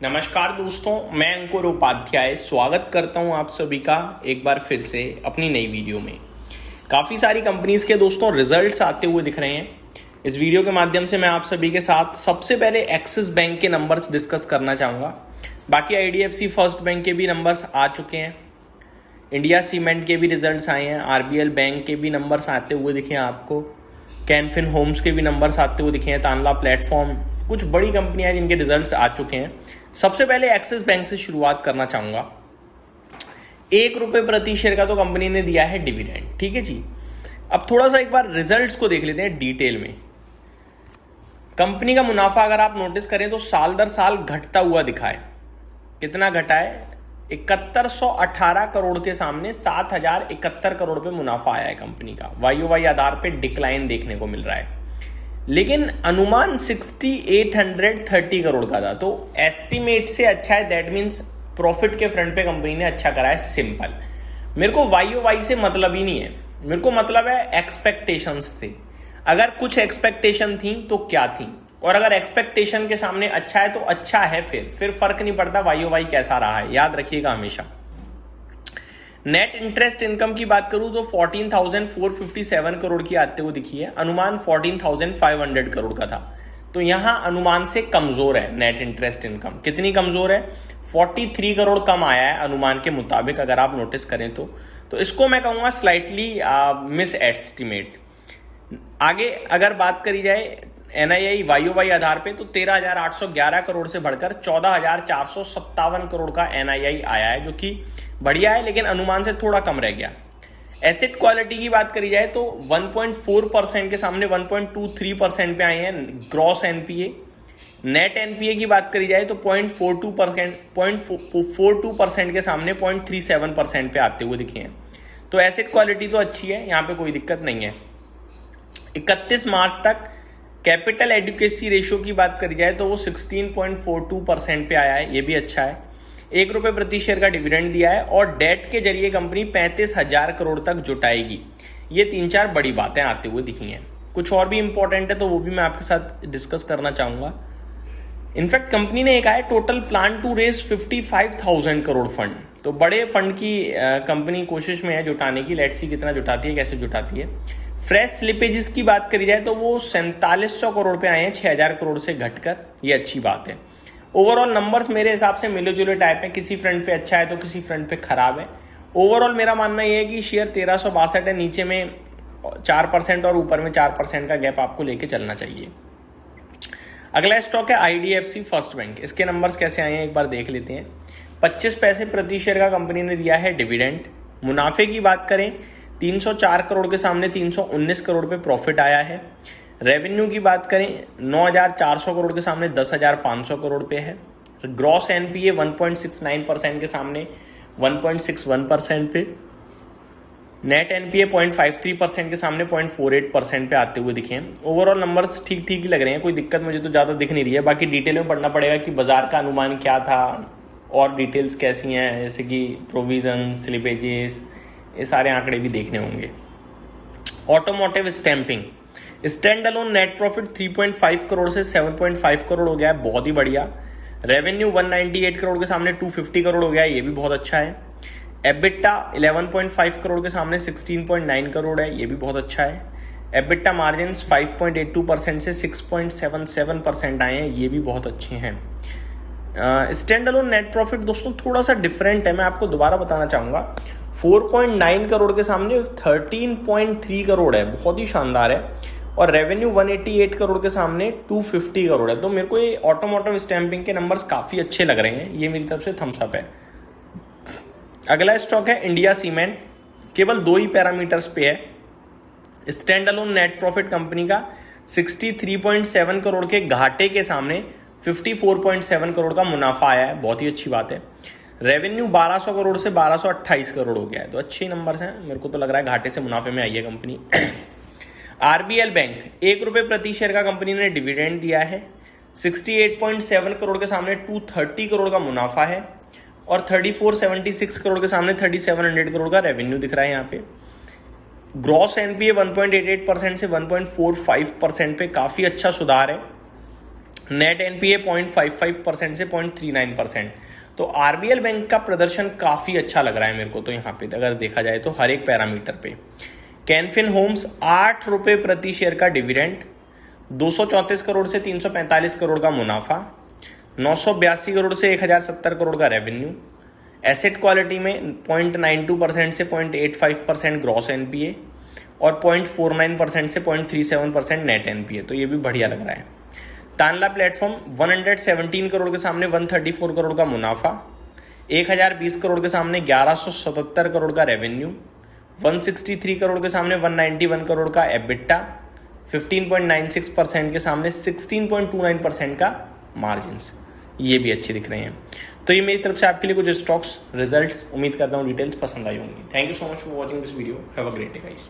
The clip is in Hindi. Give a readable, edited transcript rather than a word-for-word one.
नमस्कार दोस्तों, मैं अंकुर उपाध्याय स्वागत करता हूं आप सभी का एक बार फिर से अपनी नई वीडियो में। काफ़ी सारी कंपनीज के दोस्तों रिजल्ट्स आते हुए दिख रहे हैं। इस वीडियो के माध्यम से मैं आप सभी के साथ सबसे पहले एक्सिस बैंक के नंबर्स डिस्कस करना चाहूँगा। बाकी IDFC फर्स्ट बैंक के भी नंबर्स आ चुके हैं, इंडिया सीमेंट के भी रिजल्ट्स आए हैं, RBL बैंक के भी नंबर्स आते हुए दिखे हैं आपको, कैनफिन होम्स के भी नंबर्स आते हुए दिखे हैं, तानला प्लेटफॉर्म, कुछ बड़ी कंपनियां जिनके रिजल्ट्स आ चुके हैं। सबसे पहले एक्सिस बैंक से शुरुआत करना चाहूंगा। ₹1 प्रति शेयर का तो कंपनी ने दिया है डिविडेंड, ठीक है जी। अब थोड़ा सा एक बार रिजल्ट्स को देख लेते हैं डिटेल में। कंपनी का मुनाफा अगर आप नोटिस करें तो साल दर साल घटता हुआ दिखा है। कितना घटा है? 7118 करोड़ के सामने 7071 करोड़ पे मुनाफा आया है कंपनी का। YOY आधार पे डिक्लाइन देखने को मिल रहा है, लेकिन अनुमान 6830 करोड़ का था, तो एस्टिमेट से अच्छा है। दैट मीन्स प्रॉफिट के फ्रंट पे कंपनी ने अच्छा करा है। सिंपल, मेरे को YOY से मतलब ही नहीं है, मेरे को मतलब है एक्सपेक्टेशंस थे। अगर कुछ एक्सपेक्टेशन थी तो क्या थी, और अगर एक्सपेक्टेशन के सामने अच्छा है तो अच्छा है, फिर फर्क नहीं पड़ता YOY कैसा रहा है, याद रखिएगा हमेशा। नेट इंटरेस्ट इनकम की बात करूं तो 14,457 करोड़ की आते हुए दिखी है। अनुमान 14,500 करोड़ का था, तो यहां अनुमान से कमजोर है। नेट इंटरेस्ट इनकम कितनी कमजोर है? 43 करोड़ कम आया है अनुमान के मुताबिक, अगर आप नोटिस करें तो इसको मैं कहूंगा स्लाइटली मिस एस्टिमेट। आगे अगर बात करी जाए NII YOY आधार पे तो 13,811 करोड़ से बढ़कर 14,457 करोड़ का NII आया है, जो कि बढ़िया है, लेकिन अनुमान से थोड़ा कम रह गया। एसेट क्वालिटी की बात करी जाए तो 1.4% के सामने 1.23% पे आए हैं ग्रॉस NPA। नेट NPA की बात करी जाए तो 0.42% के सामने 0.37% पे आते हुए दिखे हैं। तो एसेट क्वालिटी तो अच्छी है, यहाँ पे कोई दिक्कत नहीं है। 31 मार्च तक कैपिटल एडुकेसी रेशियो की बात करी जाए तो वो 16.42% पे आया है, ये भी अच्छा है। ₹1 प्रति शेयर का डिविडेंड दिया है, और डेट के जरिए कंपनी 35,000 करोड़ तक जुटाएगी। ये 3-4 बड़ी बातें आते हुए दिखी हैं। कुछ और भी इंपॉर्टेंट है तो वो भी मैं आपके साथ डिस्कस करना चाहूँगा। इनफैक्ट कंपनी ने एक आया total plan to raise 55,000 crore fund, तो बड़े फंड की कंपनी कोशिश में है जुटाने की। लेट्स सी कितना जुटाती है, कैसे जुटाती है। फ्रेश स्लिपेजेस की बात करी जाए तो वो 4700 करोड़ पे आए हैं 6000 करोड़ से घटकर, ये अच्छी बात है। ओवरऑल नंबर्स मेरे हिसाब से मिले जुले टाइप है, किसी फ्रंट पे अच्छा है तो किसी फ्रंट पे खराब है। ओवरऑल मेरा मानना ये है कि शेयर 1362 है, नीचे में 4% और ऊपर में 4% का गैप आपको लेके चलना चाहिए। अगला स्टॉक है IDFC फर्स्ट बैंक। इसके नंबर्स कैसे आए हैं एक बार देख लेते हैं। 25 पैसे प्रति शेयर का कंपनी ने दिया है डिविडेंड। मुनाफे की बात करें 304 करोड़ के सामने 319 करोड़ पे प्रॉफिट आया है। रेवेन्यू की बात करें 9,400 करोड़ के सामने 10,500 करोड़ पे है। ग्रॉस NPA 1.69% के सामने 1.61% पे। नेट NPA 0.53% के सामने 0.48% पे आते हुए दिखे हैं। ओवरऑल नंबर्स ठीक ठीक ही लग रहे हैं, कोई दिक्कत मुझे तो ज़्यादा दिख नहीं रही है। बाकी डिटेल में पढ़ना पड़ेगा कि बाजार का अनुमान क्या था और डिटेल्स कैसी हैं, जैसे कि प्रोविजन, स्लिपेजेस, ये सारे आंकड़े भी देखने होंगे। Automotive stamping stand alone net profit 3.5 crore से 7.5 करोड़ हो गया है, बहुत ही बढ़िया। रेवेन्यू 198 करोड़ के सामने 250 करोड़ हो गया है, ये भी बहुत अच्छा है। EBITDA 11.5 करोड़ के सामने 16.9 करोड़ है, ये भी बहुत अच्छा है। EBITDA मार्जिन्स 5.82% से 6.77% आए हैं, ये भी बहुत अच्छे हैं। स्टैंड अलोन नेट प्रॉफिट दोस्तों थोड़ा सा डिफरेंट है, मैं आपको दोबारा बताना चाहूँगा। 4.9 करोड़ के सामने 13.3 करोड़ है, बहुत ही शानदार है। और रेवेन्यू 188 करोड़ के सामने 250 करोड़ है। तो मेरे को ये ऑटोमोटिव स्टैंपिंग के नंबर्स काफ़ी अच्छे लग रहे हैं, ये मेरी तरफ से थम्स अप है। अगला स्टॉक है इंडिया सीमेंट। केवल 2 ही पैरामीटर्स पे है। Stand alone net profit company का 63.7 करोड़ के घाटे के सामने 54.7 करोड़ का मुनाफा आया है, बहुत ही अच्छी बात है। रेवेन्यू 1200 करोड़ से 1228 करोड़ हो गया है, तो अच्छे नंबर्स हैं। मेरे को तो लग रहा है घाटे से मुनाफे में आई है कंपनी। RBL बैंक ₹1 प्रति शेयर का कंपनी ने डिविडेंड दिया है। 68.7 करोड़ के सामने 230 करोड़ का मुनाफा है, और 3476 करोड़ के सामने 3700 करोड़ का रेवेन्यू दिख रहा है यहाँ पे। ग्रॉस NPA 1.88% से 1.45% पे काफ़ी अच्छा सुधार है। नेट एनपीए 0.55% से 0.39%। तो आरबीएल बैंक का प्रदर्शन काफ़ी अच्छा लग रहा है मेरे को तो यहाँ पे अगर देखा जाए तो हर एक पैरामीटर पे। कैनफिन होम्स 8 रुपये प्रति शेयर का डिविडेंड, 234 करोड़ से 345 करोड़ का मुनाफा, 982 करोड़ से 1070 करोड़ का रेवेन्यू। एसेट क्वालिटी में 0.92% से 0.85% ग्रॉस एनपीए और 0.49% से 0.37% नेट एनपीए। तो ये भी बढ़िया लग रहा है। तानला प्लेटफॉर्म 117 करोड़ के सामने 134 करोड़ का मुनाफा, 1020 करोड़ के सामने 1177 करोड़ का रेवेन्यू, 163 करोड़ के सामने 191 करोड़ का एबिटा, 15.96% के सामने 16.29% का मार्जिन्स। ये भी अच्छे दिख रहे हैं। तो ये मेरी तरफ से आपके लिए कुछ स्टॉक्स रिजल्ट्स, उम्मीद करता हूँ डिटेल्स पसंद आई होंगी। Thank you so much for watching this video. Have a great day guys.